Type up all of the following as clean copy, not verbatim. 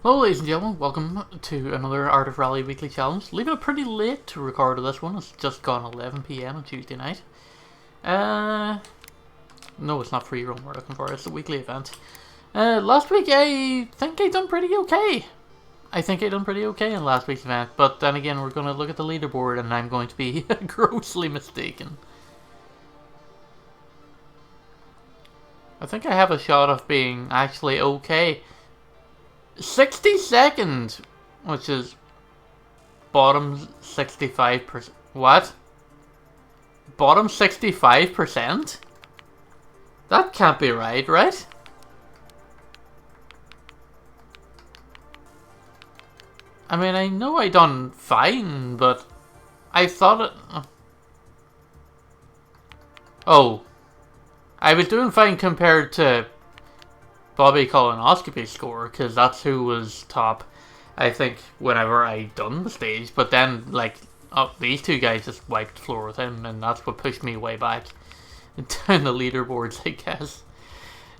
Hello ladies and gentlemen, welcome to another Art of Rally Weekly Challenge. Leaving it pretty late to record this one, it's just gone 11 PM on Tuesday night. No, it's not free roam we're looking for, it's a weekly event. Last week I think I done pretty okay. In last week's event, but then again we're going to look at the leaderboard and I'm going to be grossly mistaken. I think I have a shot of being actually okay. 62nd, which is bottom 65%. What? Bottom 65%? That can't be right, right? I mean, I know I done fine, but I thought it... Oh. I was doing fine compared to Bobby colonoscopy score, because that's who was top, I think, whenever I done the stage. But then, like, these two guys just wiped the floor with him, and that's what pushed me way back down the leaderboards, I guess.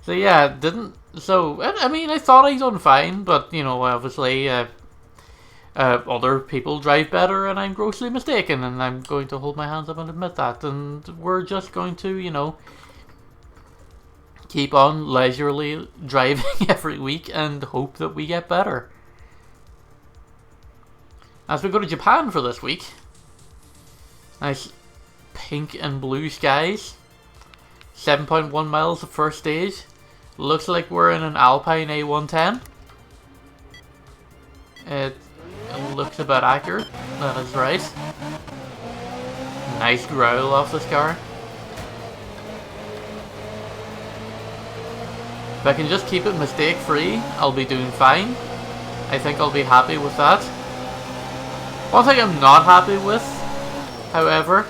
So yeah, I mean, I thought I done fine, but, you know, obviously, other people drive better, and I'm grossly mistaken, and I'm going to hold my hands up and admit that, and we're just going to, you know, keep on leisurely driving every week and hope that we get better. As we go to Japan for this week, nice pink and blue skies, 7.1 miles the first stage. Looks like we're in an Alpine A110. It looks about accurate, that is right. Nice growl off this car. If I can just keep it mistake free, I'll be doing fine. I think I'll be happy with that. One thing I'm not happy with, however,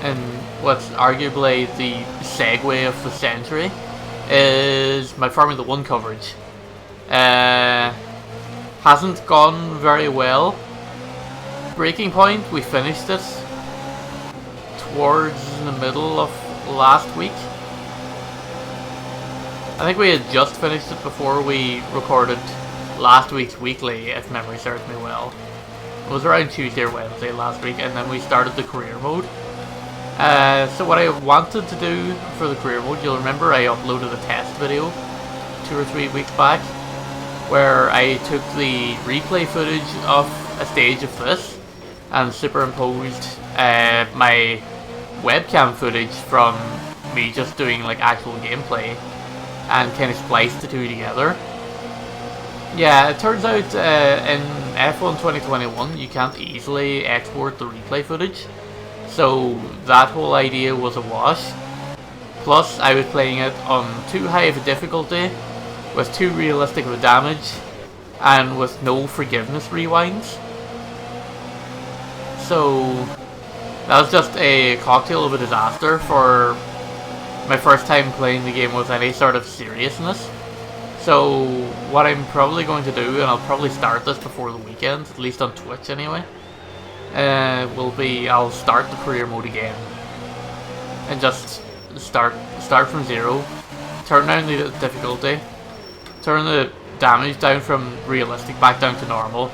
and what's arguably the segue of the century, is my Formula 1 coverage. Hasn't gone very well. Breaking Point, we finished it towards the middle of last week. I think we had just finished it before we recorded last week's weekly, if memory serves me well. It was around Tuesday or Wednesday last week, and then we started the career mode. So what I wanted to do for the career mode, you'll remember I uploaded a test video 2 or 3 weeks back, where I took the replay footage of a stage of this and superimposed my webcam footage from me just doing like actual gameplay, and kind of spliced the two together. Yeah, it turns out in F1 2021 you can't easily export the replay footage, so that whole idea was a wash. Plus, I was playing it on too high of a difficulty, with too realistic of a damage, and with no forgiveness rewinds. So that was just a cocktail of a disaster for my first time playing the game with any sort of seriousness. So what I'm probably going to do, and I'll probably start this before the weekend, at least on Twitch anyway, will be I'll start the career mode again and just start from zero, turn down the difficulty, turn the damage down from realistic back down to normal,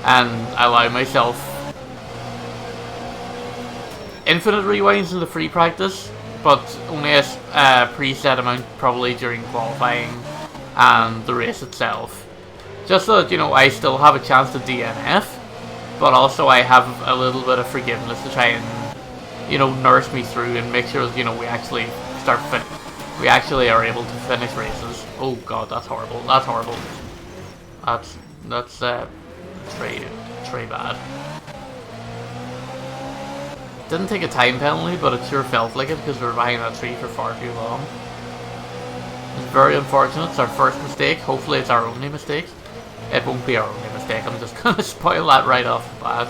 and allow myself infinite rewinds in the free practice, but only a preset amount probably during qualifying and the race itself. Just so that, you know, I still have a chance to DNF, but also I have a little bit of forgiveness to try and, you know, nurse me through and make sure that, you know, we actually are able to finish races. Oh god, that's horrible. That's horrible. That's très bad. Didn't take a time penalty, but it sure felt like it because we were behind that tree for far too long. It's very unfortunate. It's our first mistake. Hopefully it's our only mistake. It won't be our only mistake. I'm just going to spoil that right off the bat.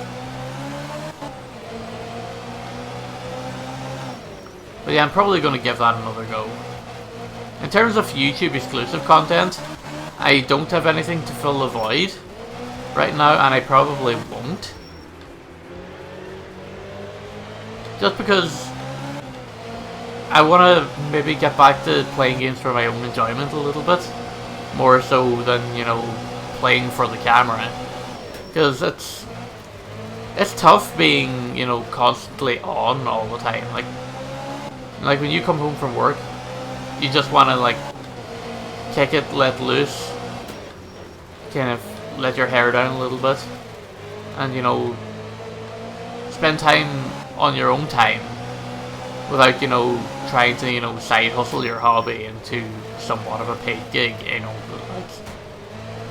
But yeah, I'm probably going to give that another go. In terms of YouTube exclusive content, I don't have anything to fill the void right now, and I probably won't. Just because I want to maybe get back to playing games for my own enjoyment a little bit, more so than, you know, playing for the camera, because it's tough being, you know, constantly on all the time. Like when you come home from work, you just want to like kick it, let loose, kind of let your hair down a little bit, and, you know, spend time on your own time without, you know, trying to, you know, side hustle your hobby into somewhat of a paid gig. You know, like,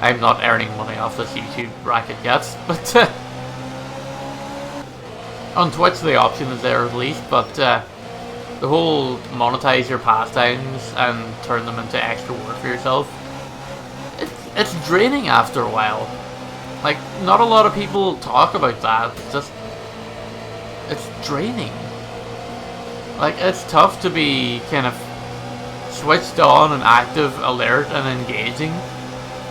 I'm not earning money off this YouTube racket yet, but on Twitch the option is there at least. But the whole monetize your pastimes and turn them into extra work for yourself, it's draining after a while. Like, not a lot of people talk about that. It's draining. Like, it's tough to be kind of switched on and active, alert and engaging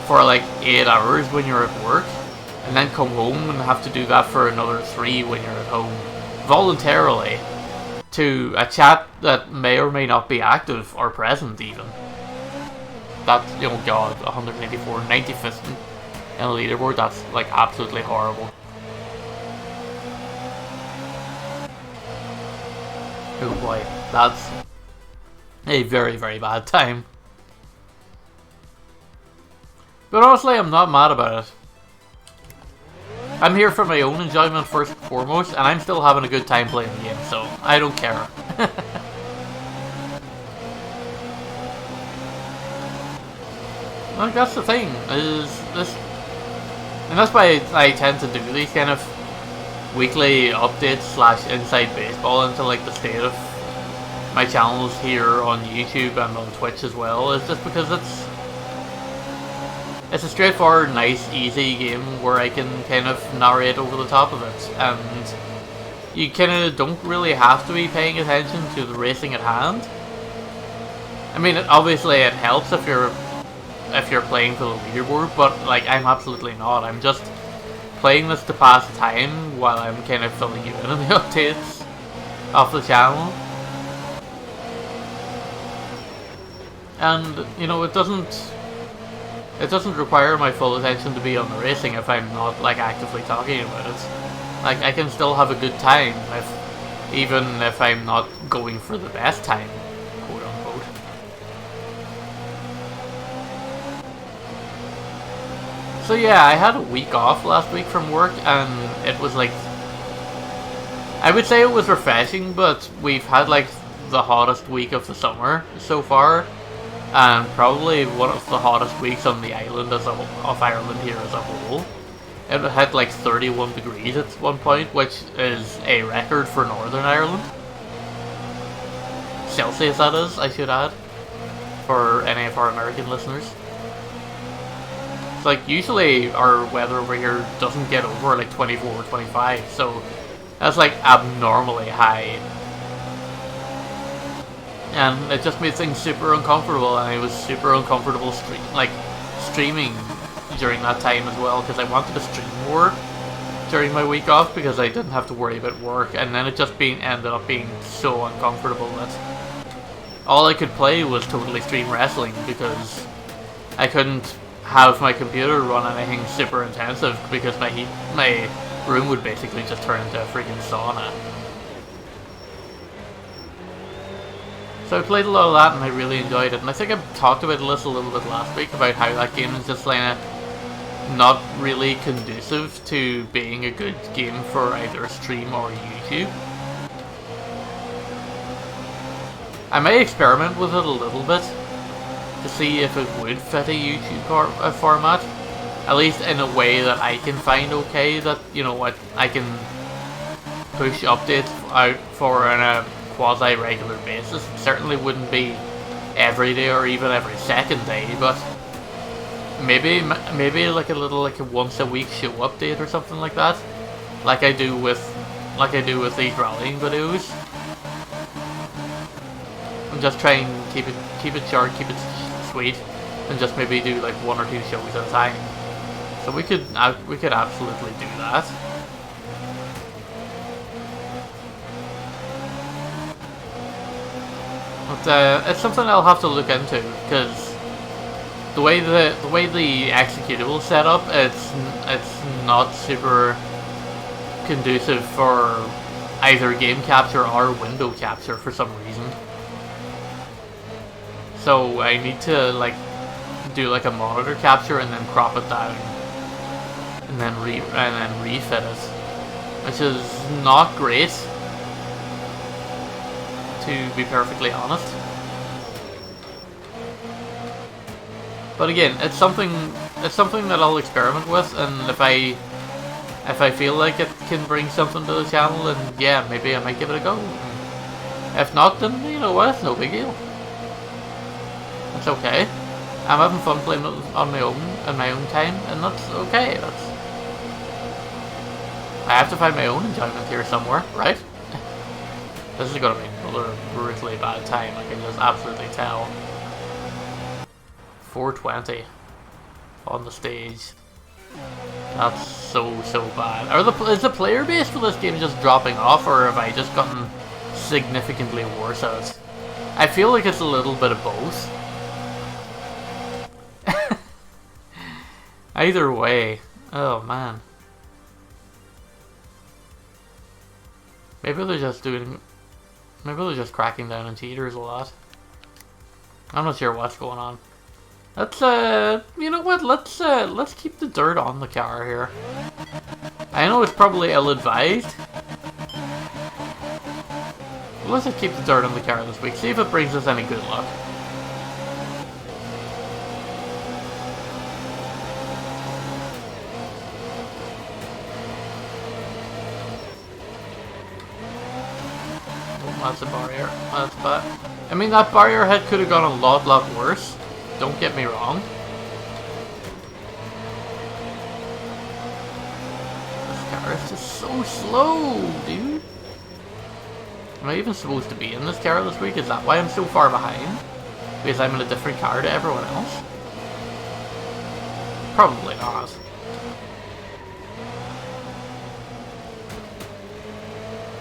for like 8 hours when you're at work, and then come home and have to do that for another 3 when you're at home voluntarily to a chat that may or may not be active or present even. That's, you know, God, 184, 95th in the leaderboard, that's like absolutely horrible. Oh boy, that's a very, very bad time. But honestly, I'm not mad about it. I'm here for my own enjoyment first and foremost, and I'm still having a good time playing the game, so I don't care. Like, that's the thing, is this... And that's why I tend to do these kind of weekly updates slash inside baseball into like the state of my channels here on YouTube and on Twitch as well. Is just because it's a straightforward, nice, easy game where I can kind of narrate over the top of it, and you kind of don't really have to be paying attention to the racing at hand. I mean, obviously it helps if you're playing for the leaderboard, but like, I'm absolutely not. I'm just playing this to pass time while I'm kind of filling you in on the updates of the channel. And, you know, it doesn't require my full attention to be on the racing if I'm not like actively talking about it. Like, I can still have a good time even if I'm not going for the best time, quote unquote. So yeah, I had a week off last week from work, and it was like, I would say it was refreshing, but we've had like the hottest week of the summer so far, and probably one of the hottest weeks on the island of Ireland here as a whole. It had like 31 degrees at one point, which is a record for Northern Ireland. Celsius, that is, I should add, for any of our American listeners. It's like, usually our weather over here doesn't get over like 24 or 25, so that's like abnormally high. And it just made things super uncomfortable, and I was super uncomfortable streaming during that time as well, because I wanted to stream more during my week off because I didn't have to worry about work, and then it just ended up being so uncomfortable that all I could play was totally stream wrestling, because I couldn't have my computer run anything super intensive because my room would basically just turn into a freaking sauna. So I played a lot of that and I really enjoyed it, and I think I talked about this a little bit last week about how that game is just like not really conducive to being a good game for either stream or YouTube. I may experiment with it a little bit to see if it would fit a YouTube format, at least in a way that I can find okay, that, you know what, I can push updates out for on a quasi-regular basis. It certainly wouldn't be every day or even every second day, but maybe like a little, like a once a week show update or something like that, like I do with these rallying videos. And just try and keep it short, keep it sweet, and just maybe do like 1 or 2 shows at a time. So we could absolutely do that. But it's something I'll have to look into, because the executable setup, it's not super conducive for either game capture or window capture for some reason. So I need to like do like a monitor capture and then crop it down and then refit it, which is not great, to be perfectly honest. But again, it's something that I'll experiment with, and if I feel like it can bring something to the channel, then yeah, maybe I might give it a go. If not, then you know what, it's no big deal. It's okay. I'm having fun playing on my own in my own time, and that's okay. I have to find my own enjoyment here somewhere, right? This is gonna be another brutally bad time. I can just absolutely tell. 420 on the stage. That's so bad. Is the player base for this game just dropping off, or have I just gotten significantly worse at it? I feel like it's a little bit of both. Either way. Oh man. Maybe they're just cracking down on cheaters a lot. I'm not sure what's going on. Let's you know what? Let's keep the dirt on the car here. I know it's probably ill-advised. Let's just keep the dirt on the car this week. See if it brings us any good luck. Oh, that's a barrier. That's bad. I mean, that barrier head could have gone a lot worse. Don't get me wrong. This car is just so slow, dude. Am I even supposed to be in this car this week? Is that why I'm so far behind? Because I'm in a different car to everyone else? Probably not.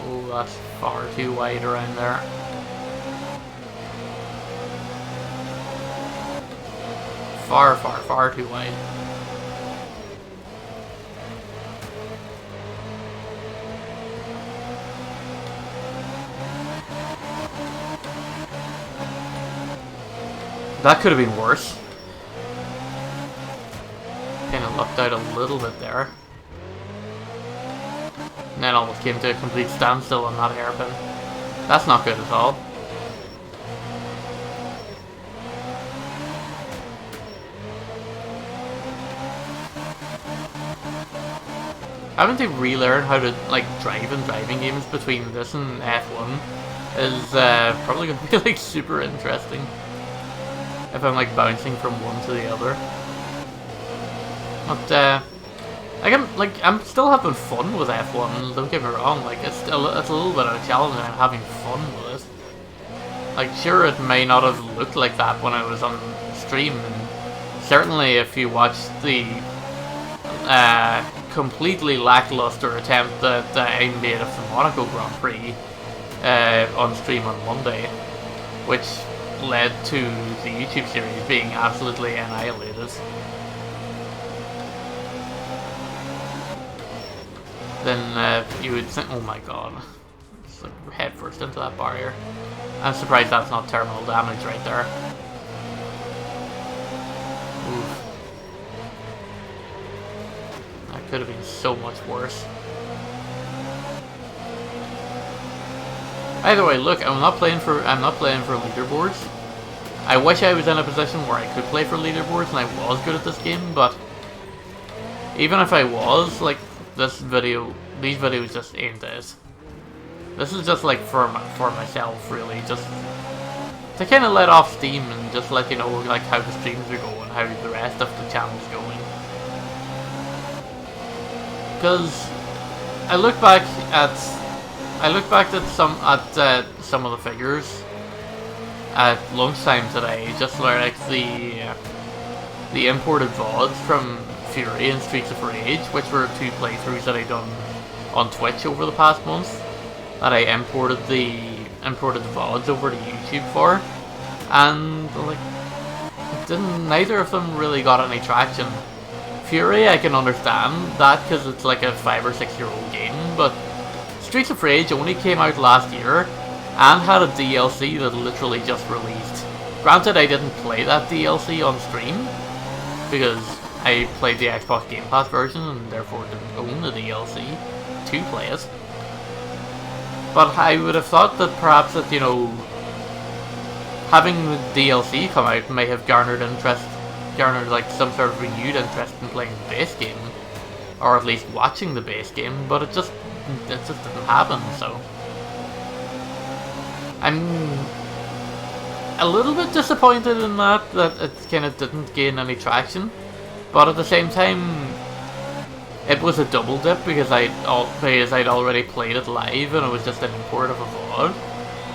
Oh, that's far too wide around there. Far too wide. That could have been worse. Kind of lucked out a little bit there. And then almost came to a complete standstill on that hairpin. That's not good at all. Having to relearn how to like drive in driving games between this and F1 is probably going to be like super interesting if I'm like bouncing from one to the other. But I'm still having fun with F1. Don't get me wrong. Like it's a little bit of a challenge, and I'm having fun with it. Like sure, it may not have looked like that when I was on stream, and certainly if you watch the completely lackluster attempt that I made of the Monaco Grand Prix on stream on Monday, which led to the YouTube series being absolutely annihilated. Then you would think, oh my god, just like head first into that barrier. I'm surprised that's not terminal damage right there. Oof. Could have been so much worse. Either way, look, I'm not playing for leaderboards. I wish I was in a position where I could play for leaderboards and I was good at this game, but even if I was, like these videos just ain't it. This is just like for myself, really, just to kind of let off steam and just let you know like how the streams are going, how the rest of the channel's going. Because I look back at some of the figures at lunchtime today, just like the imported VODs from Fury and Streets of Rage, which were two playthroughs that I done on Twitch over the past month, that I imported the VODs over to YouTube for, and like neither of them really got any traction. Fury, I can understand that because it's like a 5 or 6 year old game, but Streets of Rage only came out last year and had a DLC that literally just released. Granted, I didn't play that DLC on stream because I played the Xbox Game Pass version and therefore didn't own the DLC to play it. But I would have thought that perhaps that, you know, having the DLC come out may have garnered like some sort of renewed interest in playing the base game, or at least watching the base game, but it just didn't happen, so I'm a little bit disappointed in that it kind of didn't gain any traction, but at the same time it was a double dip because I'd already played it live and it was just an import of a VOD.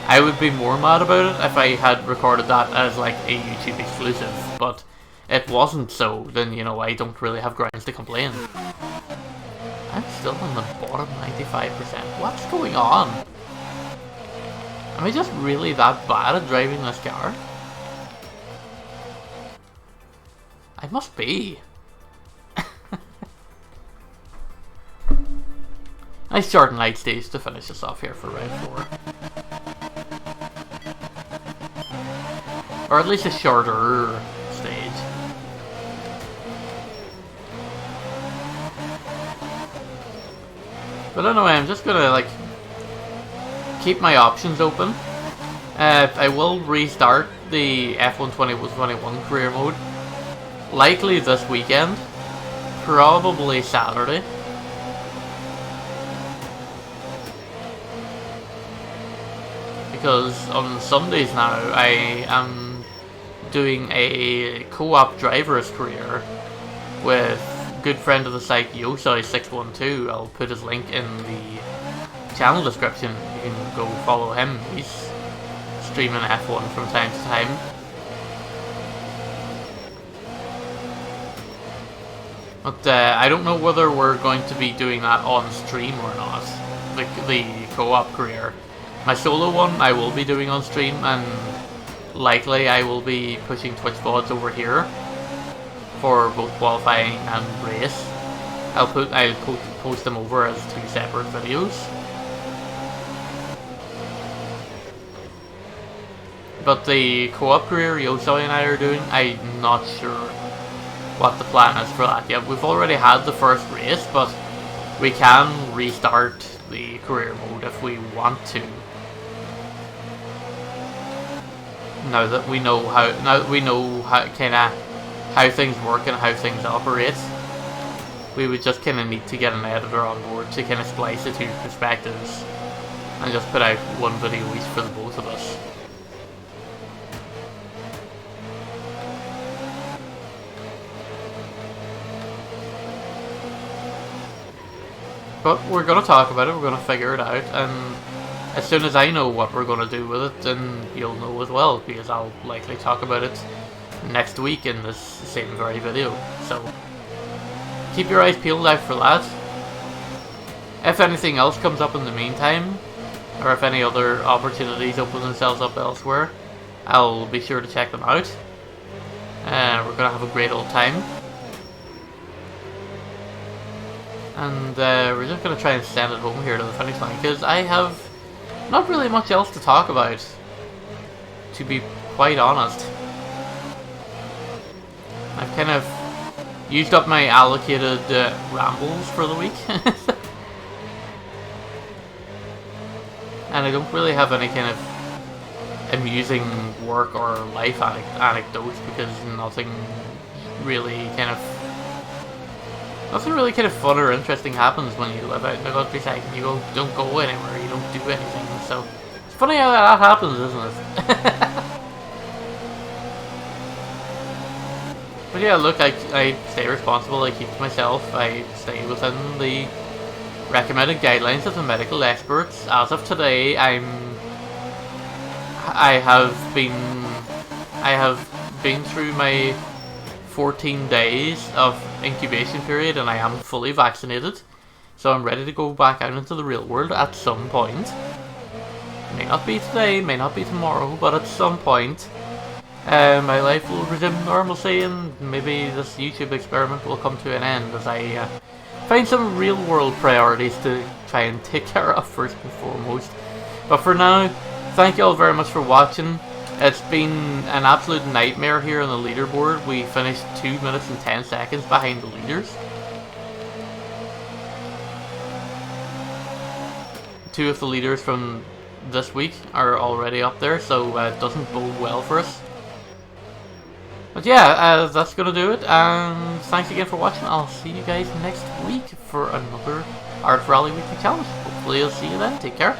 I would be more mad about it if I had recorded that as like a YouTube exclusive, but it wasn't, so then, you know, I don't really have grounds to complain. I'm still on the bottom 95%. What's going on? Am I just really that bad at driving this car? I must be. Nice short night stage to finish us off here for round 4. Or at least a shorter stage. But anyway, I'm just gonna like keep my options open. I will restart the F1 2021 career mode likely this weekend, probably Saturday. Because on Sundays now I am doing a co-op driver's career with good friend of the site Yosai612. I'll put his link in the channel description. You can go follow him. He's streaming F1 from time to time. But I don't know whether we're going to be doing that on stream or not. The co-op career. My solo one I will be doing on stream, and likely I will be pushing Twitch VODs over here for both qualifying and race. I'll post them over as 2 separate videos. But the co-op career Yosai and I are doing, I'm not sure what the plan is for that yet. We've already had the first race, but we can restart the career mode if we want to. Now that we know how things work and how things operate, we would just kind of need to get an editor on board to kind of splice the 2 perspectives and just put out 1 video each for the both of us. But we're going to talk about it, we're going to figure it out, and as soon as I know what we're going to do with it, then you'll know as well, because I'll likely talk about it next week in this same very video. So keep your eyes peeled out for that. If anything else comes up in the meantime, or if any other opportunities open themselves up elsewhere, I'll be sure to check them out. We're going to have a great old time. And we're just going to try and send it home here to the finish line, because I have not really much else to talk about, to be quite honest. I've kind of used up my allocated rambles for the week. And I don't really have any kind of amusing work or life anecdotes, because nothing really kind of fun or interesting happens when you live out in the countryside and you don't go anywhere, you don't do anything. So it's funny how that happens, isn't it? But yeah, look, I stay responsible, I keep to myself, I stay within the recommended guidelines of the medical experts. As of today, I have been through my 14 days of incubation period, and I am fully vaccinated, so I'm ready to go back out into the real world at some point. May not be today, may not be tomorrow, but at some point. my life will resume normalcy, and maybe this YouTube experiment will come to an end as I find some real world priorities to try and take care of first and foremost. But for now, thank you all very much for watching. It's been an absolute nightmare here on the leaderboard. We finished 2 minutes and 10 seconds behind the leaders. 2 of the leaders from this week are already up there, so it doesn't bode well for us. But yeah, that's gonna do it, and thanks again for watching. I'll see you guys next week for another Art Rally Weekly Challenge. Hopefully I'll see you then. Take care.